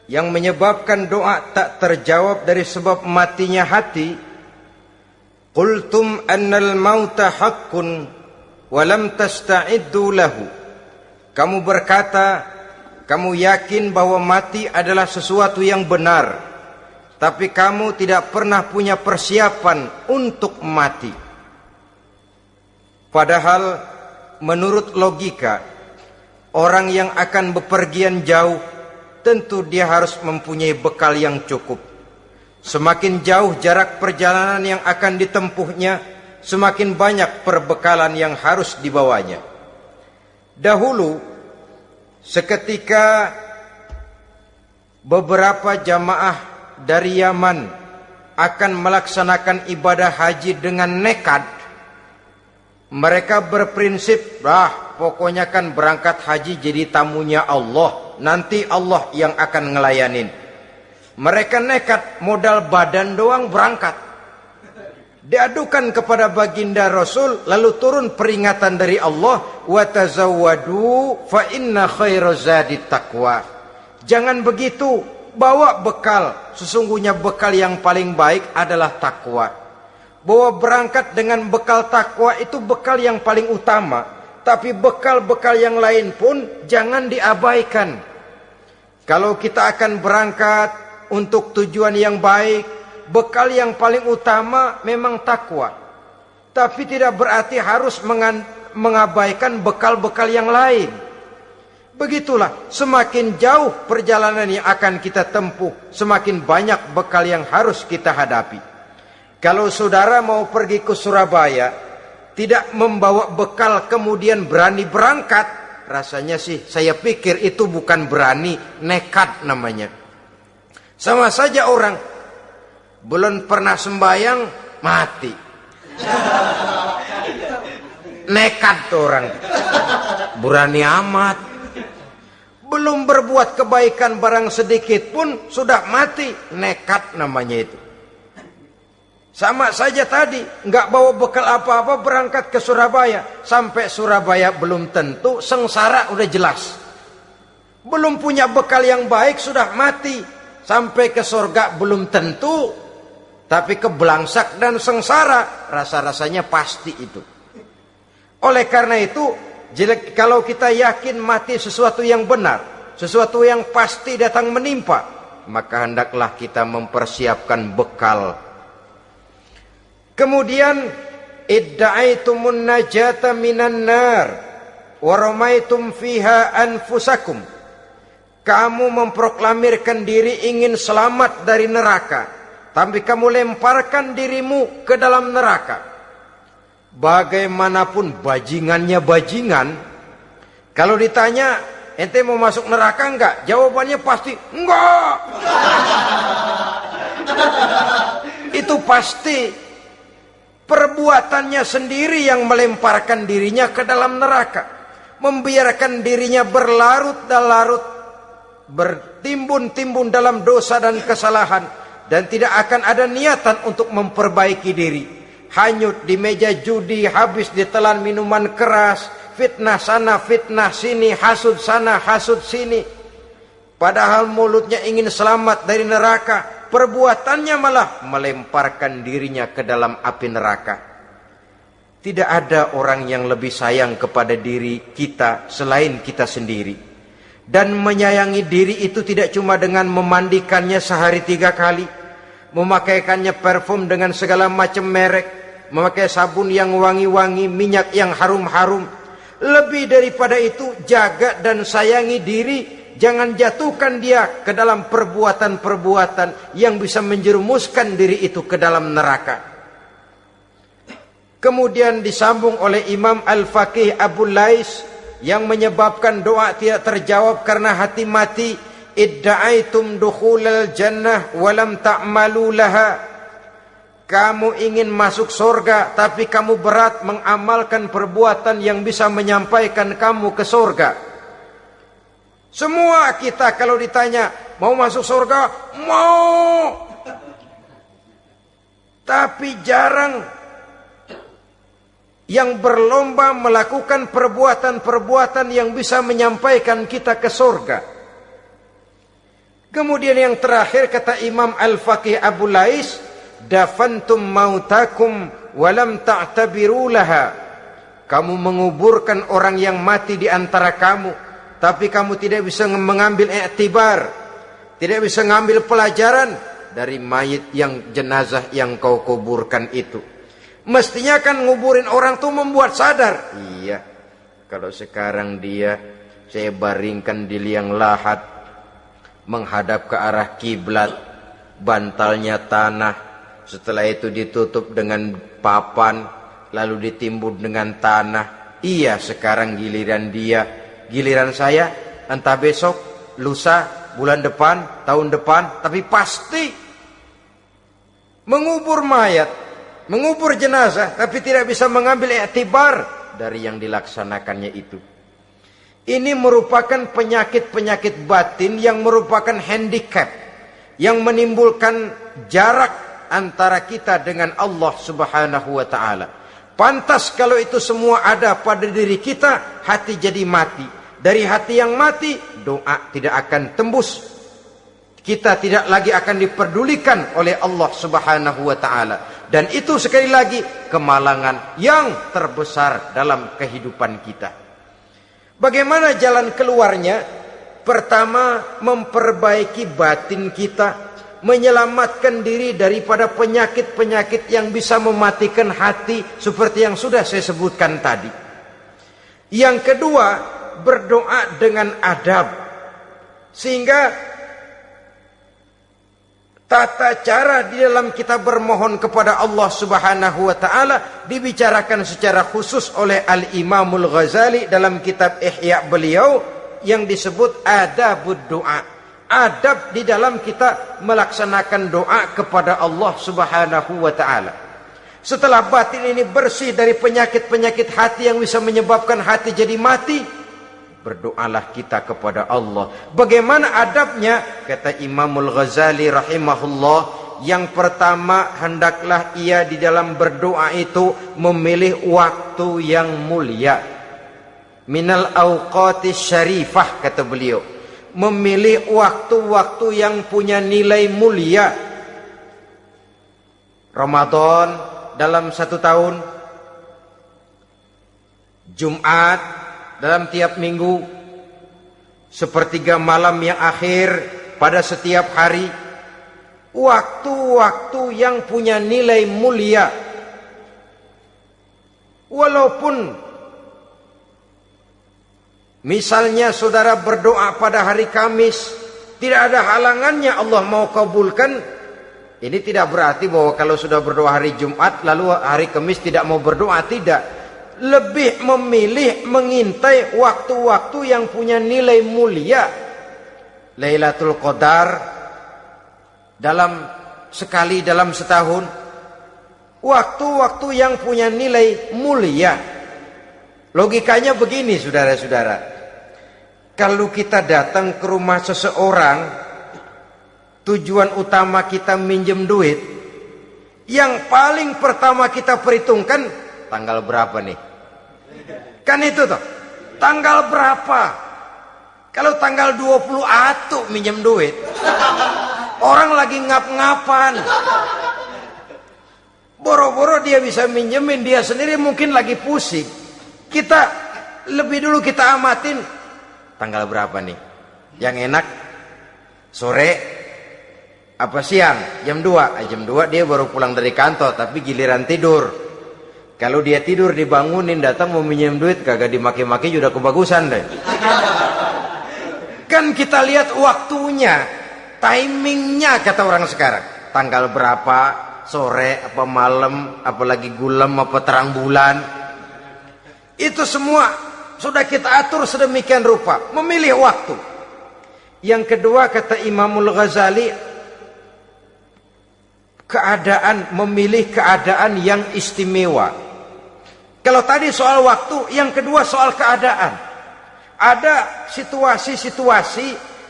Speaker 1: yang menyebabkan doa tak terjawab dari sebab matinya hati, qultum annal mauta haqqun wa lam tasta'iddu lahu. Kamu berkata, kamu yakin bahwa mati adalah sesuatu yang benar, tapi kamu tidak pernah punya persiapan untuk mati. Padahal menurut logika, orang yang akan bepergian jauh tentu dia harus mempunyai bekal yang cukup. Semakin jauh jarak perjalanan yang akan ditempuhnya, semakin banyak perbekalan yang harus dibawanya. Dahulu, seketika beberapa jamaah dari Yaman akan melaksanakan ibadah haji dengan nekat, mereka berprinsip, pokoknya kan berangkat haji jadi tamunya Allah. Nanti Allah yang akan ngelayanin. Mereka nekat, modal badan doang berangkat. Diadukan kepada baginda Rasul, lalu turun peringatan dari Allah, wa tazawwadu fa inna khairaz zadi taqwa. Jangan begitu, bawa bekal. Sesungguhnya bekal yang paling baik adalah takwa. Bahwa berangkat dengan bekal takwa itu bekal yang paling utama. Tapi bekal-bekal yang lain pun jangan diabaikan. Kalau kita akan berangkat untuk tujuan yang baik, bekal yang paling utama memang takwa. Tapi tidak berarti harus mengabaikan bekal-bekal yang lain. Begitulah, semakin jauh perjalanan yang akan kita tempuh, semakin banyak bekal yang harus kita hadapi. Kalau saudara mau pergi ke Surabaya, tidak membawa bekal kemudian berani berangkat, rasanya sih saya pikir itu bukan berani, nekat namanya. Sama saja orang belum pernah sembahyang mati. Nekat tuh orang. Berani amat. Belum berbuat kebaikan barang sedikit pun sudah mati. Nekat namanya itu. Sama saja tadi, nggak bawa bekal apa-apa berangkat ke Surabaya. Sampai Surabaya belum tentu, sengsara udah jelas. Belum punya bekal yang baik sudah mati. Sampai ke surga belum tentu. Tapi kebelangsak dan sengsara, rasa-rasanya pasti itu. Oleh karena itu, kalau kita yakin mati sesuatu yang benar, sesuatu yang pasti datang menimpa, maka hendaklah kita mempersiapkan bekal. Kemudian, idda'aitumun najata minan nar, wa ramaitum fiha anfusakum. Kamu memproklamirkan diri ingin selamat dari neraka, tapi kamu lemparkan dirimu ke dalam neraka. Bagaimanapun bajingannya bajingan, kalau ditanya ente mau masuk neraka enggak, jawabannya pasti enggak. Itu pasti perbuatannya sendiri yang melemparkan dirinya ke dalam neraka, membiarkan dirinya berlarut-larut, bertimbun-timbun dalam dosa dan kesalahan, dan tidak akan ada niatan untuk memperbaiki diri. Hanyut di meja judi, habis ditelan minuman keras, fitnah sana, fitnah sini, hasud sana, hasud sini. Padahal mulutnya ingin selamat dari neraka, perbuatannya malah melemparkan dirinya ke dalam api neraka. Tidak ada orang yang lebih sayang kepada diri kita selain kita sendiri. Dan menyayangi diri itu tidak cuma dengan memandikannya sehari 3 kali, memakaikannya parfum dengan segala macam merek, memakai sabun yang wangi-wangi, minyak yang harum-harum. Lebih daripada itu, jaga dan sayangi diri. Jangan jatuhkan dia ke dalam perbuatan-perbuatan yang bisa menjerumuskan diri itu ke dalam neraka. Kemudian disambung oleh Imam Al-Faqih Abu Lais yang menyebabkan doa tidak terjawab karena hati mati. Idda'aitum dukhulal jannah walam ta'malu laha. Kamu ingin masuk surga, tapi kamu berat mengamalkan perbuatan yang bisa menyampaikan kamu ke surga. Semua kita kalau ditanya, mau masuk surga? Mau. Tapi jarang yang berlomba melakukan perbuatan-perbuatan yang bisa menyampaikan kita ke surga. Kemudian yang terakhir kata Imam Al-Faqih Abu Lais, dafantum mautakum walam ta'tabiru laha. Kamu menguburkan orang yang mati di antara kamu, tapi kamu tidak bisa mengambil iktibar, tidak bisa mengambil pelajaran dari mayit yang jenazah yang kau kuburkan itu. Mestinya kan nguburin orang tuh membuat sadar. Iya, kalau sekarang dia saya baringkan di liang lahat, menghadap ke arah kiblat, bantalnya tanah. Setelah itu ditutup dengan papan, lalu ditimbun dengan tanah. Iya, sekarang giliran dia, giliran saya, entah besok, lusa, bulan depan, tahun depan, tapi pasti mengubur mayat, mengubur jenazah, tapi tidak bisa mengambil iktibar dari yang dilaksanakannya itu. Ini merupakan penyakit-penyakit batin yang merupakan handicap, yang menimbulkan jarak antara kita dengan Allah Subhanahu wa ta'ala. Pantas kalau itu semua ada pada diri kita, hati jadi mati. Dari hati yang mati, doa tidak akan tembus. kita tidak lagi akan diperdulikan oleh Allah Subhanahu wa taala. Dan itu sekali lagi kemalangan yang terbesar dalam kehidupan kita. Bagaimana jalan keluarnya? Pertama, memperbaiki batin kita, menyelamatkan diri daripada penyakit-penyakit yang bisa mematikan hati seperti yang sudah saya sebutkan tadi. Yang kedua, berdoa dengan adab, sehingga tata cara di dalam kita bermohon kepada Allah Subhanahu wa taala dibicarakan secara khusus oleh Al-Imamul Ghazali dalam kitab Ihya beliau yang disebut adabud doa. Adab di dalam kita melaksanakan doa kepada Allah Subhanahu wa taala. Setelah batin ini bersih dari penyakit-penyakit hati yang bisa menyebabkan hati jadi mati, berdoalah kita kepada Allah. Bagaimana adabnya? Kata Imamul Ghazali rahimahullah, yang pertama hendaklah ia di dalam berdoa itu memilih waktu yang mulia. Minal awqatis syarifah, kata beliau. Memilih waktu-waktu yang punya nilai mulia. Ramadan dalam 1 tahun, Jumat dalam tiap minggu, sepertiga malam yang akhir pada setiap hari. Waktu-waktu yang punya nilai mulia. Walaupun misalnya saudara berdoa pada hari Kamis, tidak ada halangannya Allah mau kabulkan. Ini tidak berarti bahwa kalau sudah berdoa hari Jumat lalu hari Kamis tidak mau berdoa, tidak. Lebih memilih mengintai waktu-waktu yang punya nilai mulia. Lailatul Qadar sekali dalam setahun. Waktu-waktu yang punya nilai mulia. Logikanya begini, saudara-saudara. Kalau kita datang ke rumah seseorang, tujuan utama kita minjem duit, yang paling pertama kita perhitungkan tanggal berapa nih? Kan itu toh, tanggal berapa? Kalau tanggal 20 atuh minjem duit, orang lagi ngap-ngapan, boro-boro dia bisa minjemin, dia sendiri mungkin lagi pusing. Kita lebih dulu kita amatin tanggal berapa nih? Yang enak sore apa siang? Jam 2. Jam 2 dia baru pulang dari kantor, tapi giliran tidur. Kalau dia tidur dibangunin datang mau minjem duit, kagak dimaki-maki sudah kebagusan deh. Kan kita lihat waktunya, timingnya kata orang sekarang. Tanggal berapa, sore apa malam, apalagi gulam apa terang bulan. Itu semua sudah kita atur sedemikian rupa, memilih waktu. Yang kedua kata Imamul Ghazali, memilih keadaan yang istimewa. Kalau tadi soal waktu, yang kedua soal keadaan. Ada situasi-situasi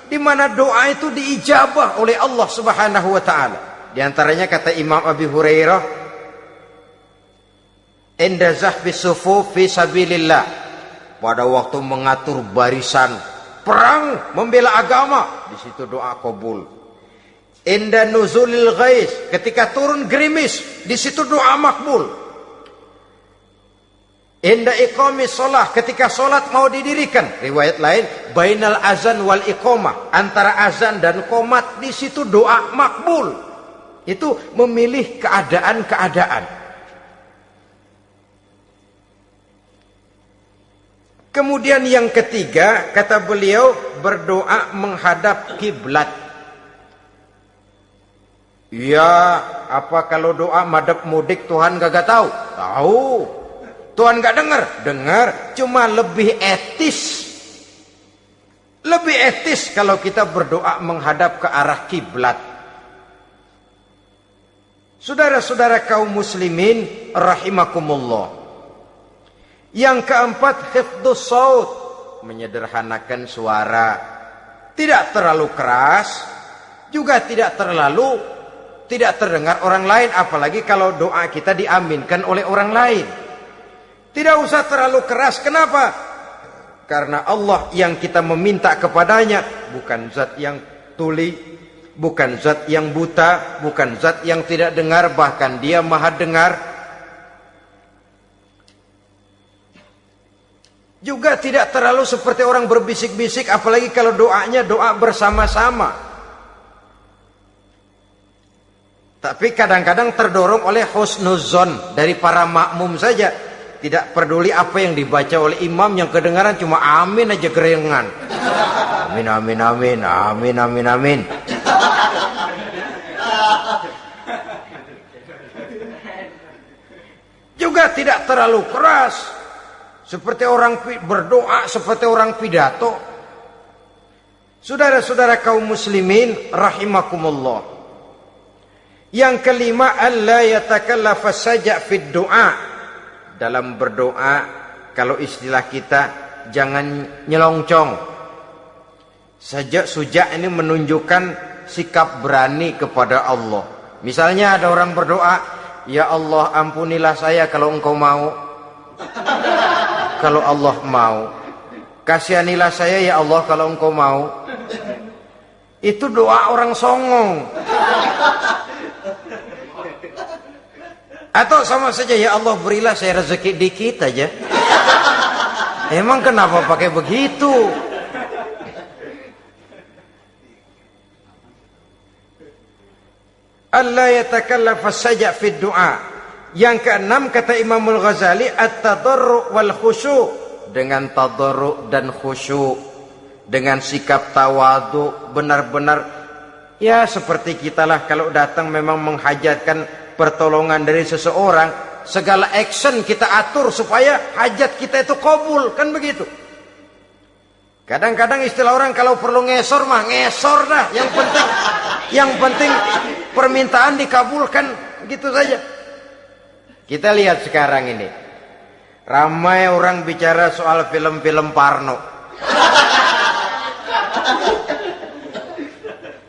Speaker 1: di mana doa itu diijabah oleh Allah Subhanahu wa taala. Di antaranya kata Imam Abi Hurairah, "Inda zahfis sufuf fi sabilillah." Pada waktu mengatur barisan perang membela agama, di situ doa kabul. Inda nuzulil ghais, ketika turun gerimis, di situ doa makbul. Inda iqamis shalah, ketika salat mau didirikan, riwayat lain bainal azan wal iqamah, antara azan dan qomat, di situ doa makbul. Itu memilih keadaan-keadaan. Kemudian yang ketiga kata beliau, berdoa menghadap kiblat. Ya, apa kalau doa madhab mudik Tuhan gak tahu? Tahu. Tuhan gak dengar? Dengar, cuma lebih etis. Lebih etis kalau kita berdoa menghadap ke arah kiblat. Saudara-saudara kaum muslimin rahimakumullah. Yang keempat, hifdzus saut, menyederhanakan suara. Tidak terlalu keras, juga tidak terdengar orang lain, apalagi kalau doa kita diaminkan oleh orang lain. Tidak usah terlalu keras. Kenapa? Karena Allah yang kita meminta kepadanya bukan zat yang tuli, bukan zat yang buta, bukan zat yang tidak dengar, bahkan dia maha dengar. Juga tidak terlalu seperti orang berbisik-bisik, apalagi kalau doanya doa bersama-sama. Tapi kadang-kadang terdorong oleh husnuzon dari para makmum saja. Tidak peduli apa yang dibaca oleh imam, yang kedengaran cuma amin aja gerengan. Amin, amin, amin, amin, amin, amin. Juga tidak terlalu keras, seperti orang berdoa, seperti orang pidato. Saudara-saudara kaum muslimin rahimakumullah. Yang kelima, alla yatakallafa saja' fid du'a. Dalam berdoa, kalau istilah kita, jangan nyelongcong. Suja' ini menunjukkan sikap berani kepada Allah. Misalnya ada orang berdoa, ya Allah ampunilah saya kalau engkau mau. Kalau Allah mau. Kasihanilah saya ya Allah kalau engkau mau. Itu doa orang songong. Atau sama saja, ya Allah berilah saya rezeki dikit aja. Emang kenapa pakai begitu? Allah yatakallafa saja fid du'a. Yang keenam kata Imamul Ghazali, at-tadarru' wal khusyu'. Dengan tadarru' dan khusyu', dengan sikap tawadu, benar-benar ya seperti kita lah kalau datang memang menghajatkan pertolongan dari seseorang, segala action kita atur supaya hajat kita itu kabul, kan begitu. Kadang-kadang istilah orang kalau perlu ngesor mah ngesor dah, yang penting permintaan dikabulkan, gitu saja. Kita lihat sekarang ini, ramai orang bicara soal film-film Parno.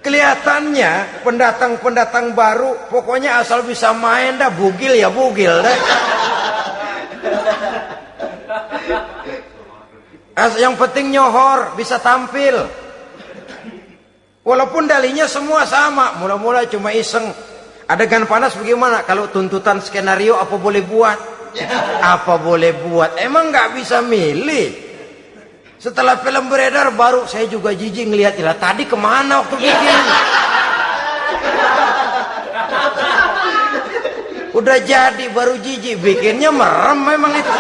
Speaker 1: Kelihatannya pendatang-pendatang baru, pokoknya asal bisa main dah, bugil ya bugil dah. Yang penting nyohor, bisa tampil. Walaupun dalihnya semua sama, mula-mula cuma iseng. Adegan panas bagaimana? Kalau tuntutan skenario apa boleh buat? Apa boleh buat? Emang nggak bisa milih. Setelah film beredar baru saya juga jijik ngelihat, ilah tadi kemana waktu bikin? Udah jadi baru jijik, bikinnya merem memang itu.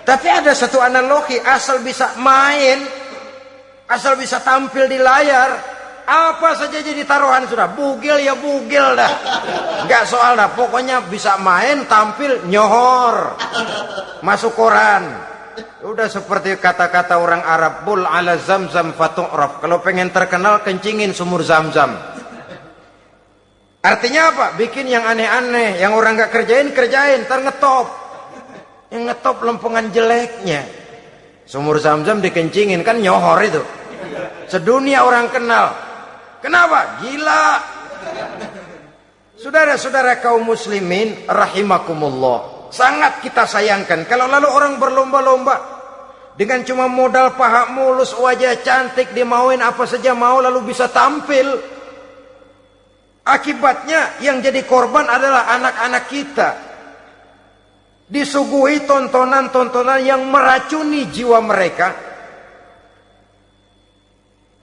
Speaker 1: Tapi ada satu analogi, asal bisa main, asal bisa tampil di layar, apa saja jadi taruhan sudah. Bugil ya bugil dah, nggak soal dah, pokoknya bisa main, tampil, nyohor, masuk koran. Udah seperti kata-kata orang Arab, bul ala zamzam fatu'raf. Kalau pengen terkenal kencingin sumur Zamzam. Artinya apa? Bikin yang aneh-aneh, yang orang nggak kerjain, ntar ngetop. Yang ngetop lempengan jeleknya. Sumur Zamzam dikencingin, kan nyohor itu. Sedunia orang kenal. Kenapa? Gila. Saudara-saudara kaum muslimin rahimakumullah, sangat kita sayangkan kalau lalu orang berlomba-lomba dengan cuma modal paha mulus, wajah cantik, dimauin apa saja mau, lalu bisa tampil. Akibatnya yang jadi korban adalah anak-anak kita, disuguhi tontonan-tontonan yang meracuni jiwa mereka.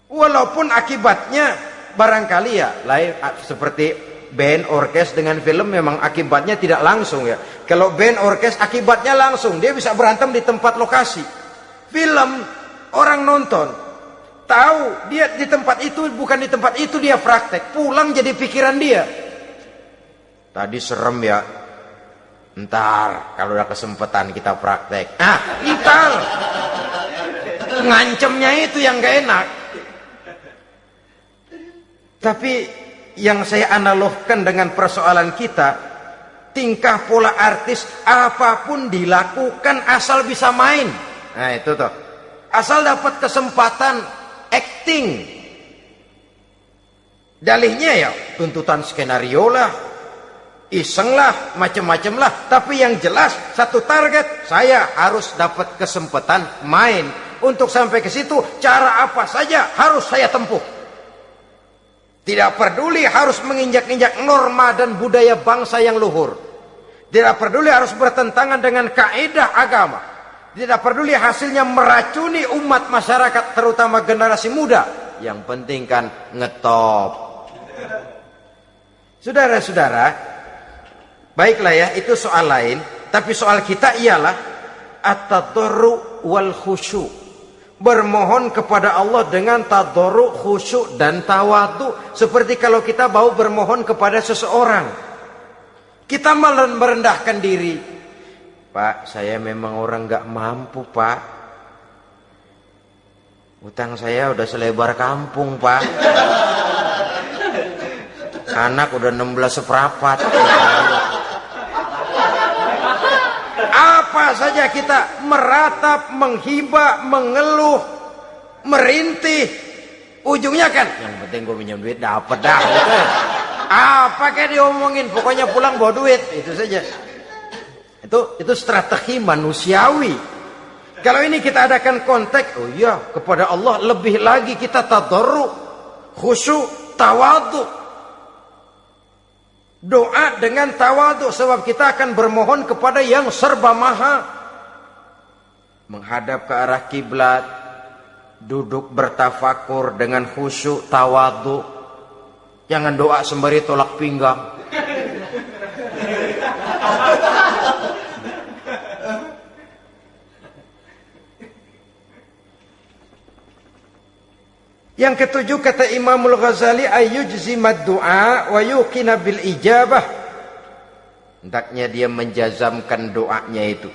Speaker 1: Walaupun akibatnya barangkali ya lain, seperti band orkes dengan film memang akibatnya tidak langsung ya. Kalau band orkes akibatnya langsung, dia bisa berantem di tempat lokasi. Film orang nonton tahu dia di tempat itu, bukan di tempat itu dia praktek, pulang jadi pikiran dia, tadi serem ya, ntar kalau udah kesempatan kita praktek. Ntar ngancemnya itu yang gak enak. Tapi yang saya analogkan dengan persoalan kita, tingkah pola artis apapun dilakukan asal bisa main. Nah itu tuh, asal dapat kesempatan acting. Dalihnya ya tuntutan skenario lah, iseng lah, macam-macam lah. Tapi yang jelas satu target, saya harus dapat kesempatan main. Untuk sampai ke situ, cara apa saja harus saya tempuh. Tidak peduli harus menginjak-injak norma dan budaya bangsa yang luhur. Tidak peduli harus bertentangan dengan kaidah agama. Tidak peduli hasilnya meracuni umat masyarakat, terutama generasi muda. Yang penting kan ngetop. Saudara-saudara, baiklah ya, itu soal lain. Tapi soal kita ialah at-tadarru wal khusyu'. Bermohon kepada Allah dengan tadarru, khusyuk dan tawadhu. Seperti kalau kita mau bermohon kepada seseorang, kita merendahkan diri. Pak, saya memang orang gak mampu, Pak. Utang saya udah selebar kampung, Pak. Anak udah 16 seperempat. Apa saja kita meratap, menghibah, mengeluh, merintih, ujungnya kan yang penting gue minjem duit dapat dah gitu. Apa kayak diomongin, pokoknya pulang bawa duit, itu saja. Itu strategi manusiawi. Kalau ini kita adakan konteks, oh iya, kepada Allah lebih lagi kita tadarru, khusyuk, tawadhu. Doa dengan tawadhu, sebab kita akan bermohon kepada yang serba maha. Menghadap ke arah kiblat, duduk bertafakur dengan khusyuk, tawadhu. Jangan doa sembari tolak pinggang. Yang ketujuh, kata Imamul Ghazali, ayyujzimad du'a wa yuqina bil ijabah. Hendaknya dia menjazamkan doanya itu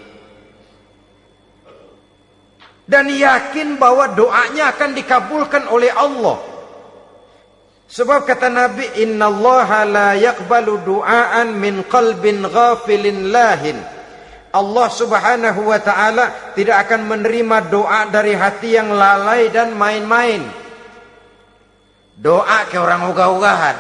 Speaker 1: dan yakin bahwa doanya akan dikabulkan oleh Allah. Sebab kata Nabi, innallaha la yaqbalu du'aan min qalbin ghafilin lahin. Allah subhanahu wa ta'ala tidak akan menerima doa dari hati yang lalai dan main-main. Doa ke orang ugah-ugahan.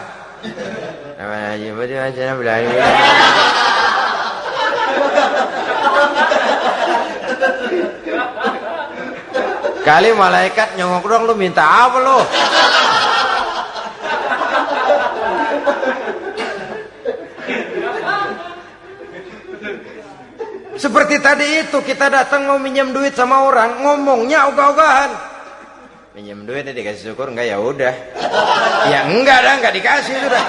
Speaker 1: Kali malaikat nyongok dong, lu minta apa lu? Seperti tadi itu, kita datang mau minjem duit sama orang, ngomongnya ogah-ogahan. Minjem duitnya dikasih syukur, enggak ya udah. Ya enggak dah, enggak dikasih sudah.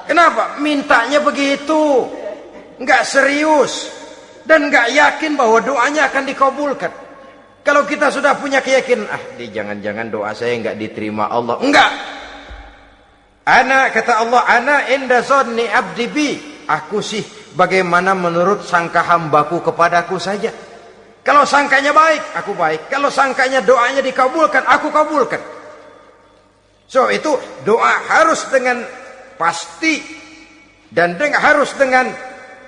Speaker 1: Kenapa? Mintanya begitu. Enggak serius dan enggak yakin bahwa doanya akan dikabulkan. Kalau kita sudah punya keyakinan, jangan-jangan doa saya enggak diterima Allah. Enggak. Kata Allah, ana inda zanni abdi bi. Aku sih bagaimana menurut sangka hambaku kepadaku saja. Kalau sangkanya baik, aku baik. Kalau sangkanya doanya dikabulkan, aku kabulkan. So itu doa harus dengan pasti dan harus dengan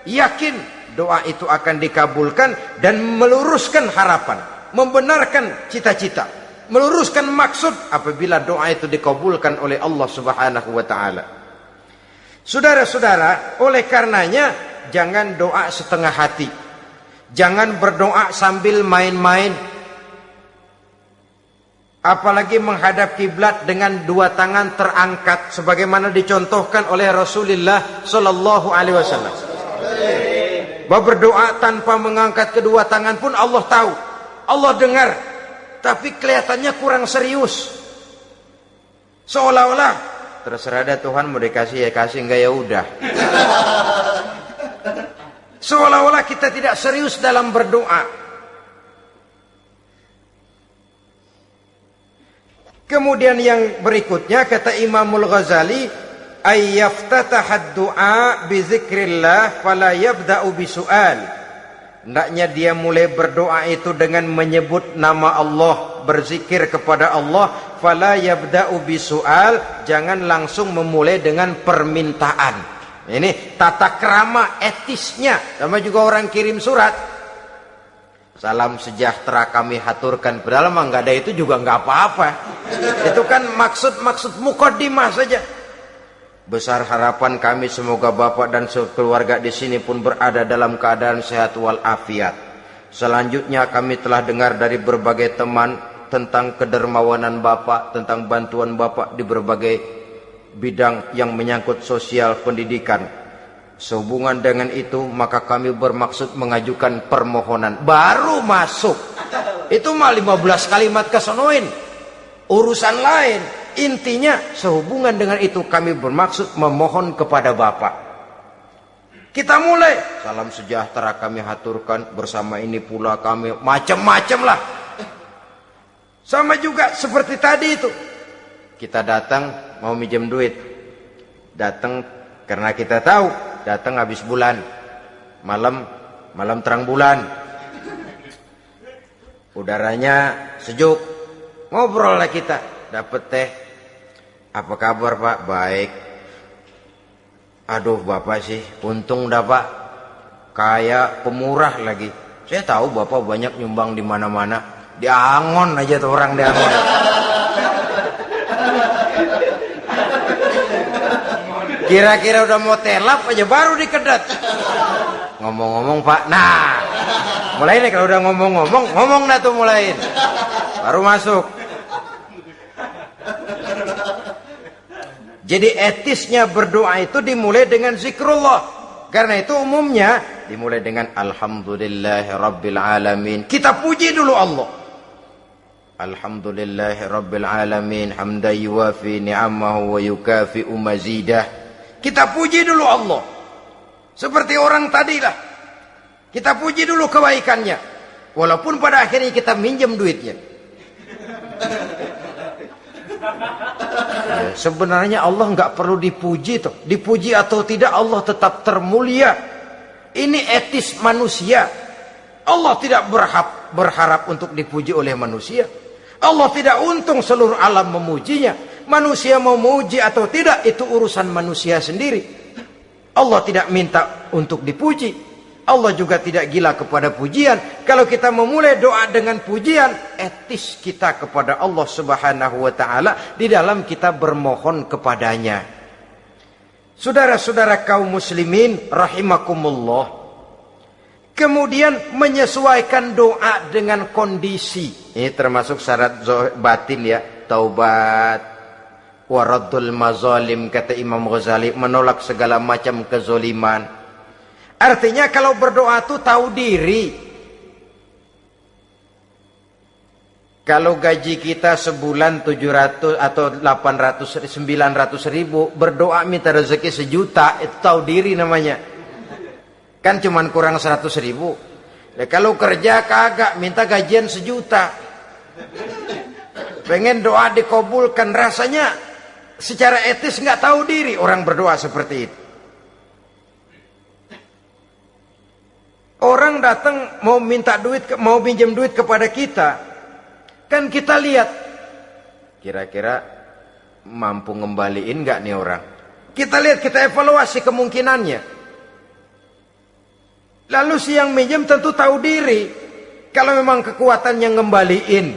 Speaker 1: yakin doa itu akan dikabulkan dan meluruskan harapan, membenarkan cita-cita, meluruskan maksud apabila doa itu dikabulkan oleh Allah Subhanahu wa taala. Saudara-saudara, oleh karenanya jangan doa setengah hati. Jangan berdoa sambil main-main. Apalagi menghadap kiblat dengan dua tangan terangkat sebagaimana dicontohkan oleh Rasulullah sallallahu alaihi wasallam. Bahwa berdoa tanpa mengangkat kedua tangan pun Allah tahu, Allah dengar, tapi kelihatannya kurang serius. Seolah-olah terserah dah Tuhan, mau dikasih ya kasih, enggak ya udah. Seolah-olah kita tidak serius dalam berdoa. Kemudian yang berikutnya kata Imamul Ghazali, ayyaftatahad du'a bi zikrillah fala yabda'u bisu'al. Hendaknya dia mulai berdoa itu dengan menyebut nama Allah, berzikir kepada Allah, fala yabda'u bisu'al, jangan langsung memulai dengan permintaan. Ini tata krama etisnya. Sama juga orang kirim surat, salam sejahtera kami haturkan, padahal mah nggak ada itu juga nggak apa-apa. Itu kan maksud mukaddimah saja. Besar harapan kami semoga Bapak dan sekeluarga di sini pun berada dalam keadaan sehat walafiat. Selanjutnya kami telah dengar dari berbagai teman tentang kedermawanan Bapak, tentang bantuan Bapak di berbagai bidang yang menyangkut sosial pendidikan. Sehubungan dengan itu maka kami bermaksud mengajukan permohonan. Baru masuk itu mah 15 kalimat kesonoin, urusan lain. Intinya sehubungan dengan itu kami bermaksud memohon kepada Bapak. Kita mulai. Salam sejahtera kami haturkan, bersama ini pula kami macam-macam lah. Sama juga seperti tadi itu. Kita datang mau minjem duit. Datang karena kita tahu datang habis bulan. Malam terang bulan. Udaranya sejuk. Ngobrol lah kita. Dapat teh. Apa kabar Pak? Baik. Aduh Bapak sih untung dah Pak. Kayak pemurah lagi. Saya tahu Bapak banyak nyumbang di mana-mana. Di Angon aja tuh orang di Angon. Kira-kira udah mau telap aja baru dikedat. Ngomong-ngomong Pak. Nah. Mulai nih kalau udah ngomong-ngomong. Ngomong dah tuh mulain. Baru masuk. Jadi etisnya berdoa itu dimulai dengan zikrullah. Karena itu umumnya dimulai dengan Alhamdulillahi Rabbil Alamin. Kita puji dulu Allah. Alhamdulillahi Rabbil Alamin. Hamdan yuwafi ni'amahu wa yukafi'u mazidah. Kita puji dulu Allah. Seperti orang tadilah. Kita puji dulu kebaikannya. Walaupun pada akhirnya kita minjem duitnya. Ya, sebenarnya Allah nggak perlu dipuji toh. Dipuji atau tidak Allah tetap termulia. Ini etis manusia. Allah tidak berharap untuk dipuji oleh manusia. Allah tidak untung seluruh alam memujinya. Manusia mau memuji atau tidak itu urusan manusia sendiri. Allah tidak minta untuk dipuji. Allah juga tidak gila kepada pujian. Kalau kita memulai doa dengan pujian, etis kita kepada Allah Subhanahu wa taala di dalam kita bermohon kepadanya. Saudara-saudara kaum muslimin rahimakumullah. Kemudian menyesuaikan doa dengan kondisi. Ini termasuk syarat batin ya, taubat waraddul mazalim kata Imam Ghazali, menolak segala macam kezoliman. Artinya kalau berdoa itu tahu diri. Kalau gaji kita sebulan 700 atau 800 900 ribu, berdoa minta rezeki 1 juta, itu tahu diri namanya. Kan cuman kurang 100 ribu. Nah, kalau kerja kagak minta gajian 1 juta. Pengen doa dikabulkan, rasanya secara etis nggak tahu diri orang berdoa seperti itu. Orang datang mau minta duit, mau pinjam duit kepada kita, kan kita lihat kira-kira mampu ngembaliin nggak nih orang. Kita lihat, kita evaluasi kemungkinannya. Lalu si yang minjem tentu tahu diri. Kalau memang kekuatannya ngembaliin,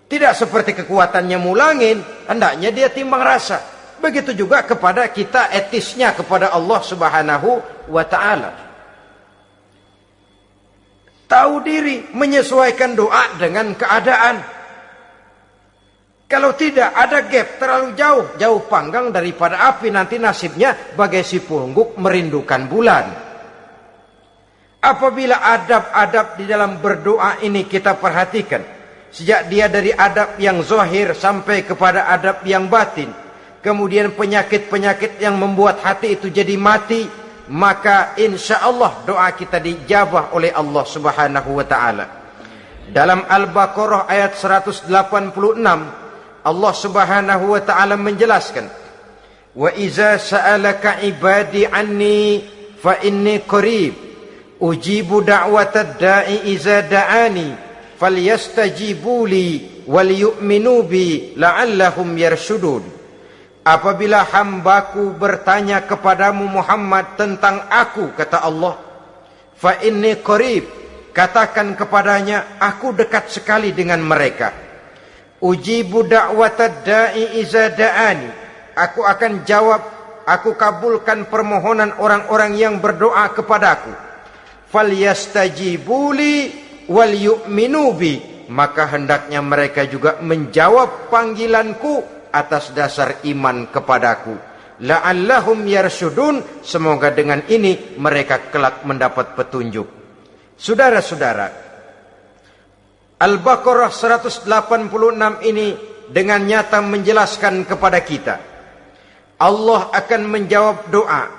Speaker 1: tidak seperti kekuatannya mulangin, hendaknya dia timbang rasa. Begitu juga kepada kita etisnya kepada Allah Subhanahu wa taala. Tahu diri, menyesuaikan doa dengan keadaan. Kalau tidak ada gap terlalu jauh panggang daripada api, nanti nasibnya bagai si pungguk merindukan bulan. Apabila adab-adab di dalam berdoa ini kita perhatikan, sejak dia dari adab yang zahir sampai kepada adab yang batin, kemudian penyakit-penyakit yang membuat hati itu jadi mati, maka insya Allah doa kita dijabah oleh Allah Subhanahu wa taala. Dalam Al-Baqarah ayat 186 Allah Subhanahu wa taala menjelaskan, wa iza sa'alaka ibadi anni fa inni qarib ujibu da'watad da'i iza da'ani falyastajibu li wal yu'minu bi la'allahum yarshudun. Apabila hambaku bertanya kepadamu Muhammad tentang aku, kata Allah, fa inni qarib, katakan kepadanya aku dekat sekali dengan mereka. Ujibu da'watad da'i iza da'ani, aku akan jawab aku kabulkan permohonan orang-orang yang berdoa kepadaku. Falyastajibuli wal yu'minu bi, maka hendaknya mereka juga menjawab panggilanku atas dasar iman kepadaku. La'allahum yarsyudun, semoga dengan ini mereka kelak mendapat petunjuk. Saudara-saudara, Al-Baqarah 186 ini dengan nyata menjelaskan kepada kita, Allah akan menjawab doa,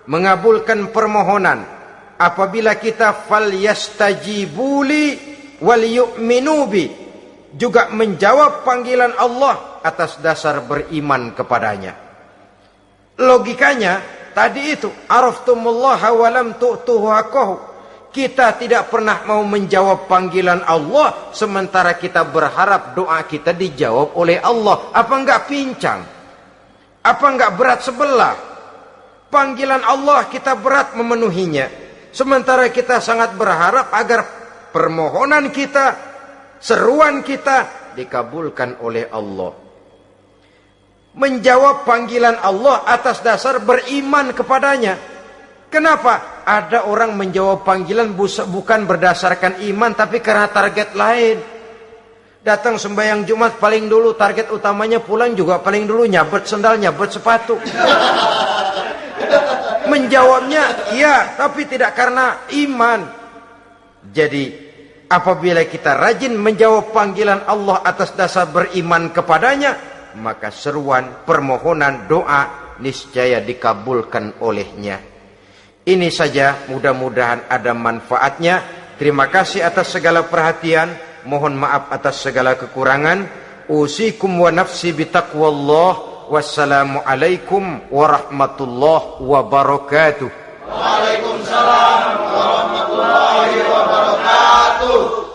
Speaker 1: mengabulkan permohonan apabila kita falyastajibuli wal yu'minu bi, juga menjawab panggilan Allah atas dasar beriman kepadanya. Logikanya tadi itu, araftumullaha wa lam tu'tuhu haqqahu. Kita tidak pernah mau menjawab panggilan Allah sementara kita berharap doa kita dijawab oleh Allah. Apa enggak pincang? Apa enggak berat sebelah? Panggilan Allah kita berat memenuhinya, sementara kita sangat berharap agar permohonan kita, seruan kita dikabulkan oleh Allah. Menjawab panggilan Allah atas dasar beriman kepadanya. Kenapa? Ada orang menjawab panggilan bukan berdasarkan iman, tapi karena target lain. Datang sembahyang Jumat paling dulu, target utamanya pulang juga paling dulu nyabet sendal, nyabet sepatu. Menjawabnya iya, tapi tidak karena iman. Jadi apabila kita rajin menjawab panggilan Allah atas dasar beriman kepadanya, maka seruan, permohonan, doa niscaya dikabulkan olehnya. Ini saja, mudah-mudahan ada manfaatnya. Terima kasih atas segala perhatian. Mohon maaf atas segala kekurangan. Usikum wa nafsi bitaqwallah. Wassalamualaikum warahmatullahi wabarakatuh.
Speaker 2: Waalaikumsalam warahmatullahi wabarakatuh.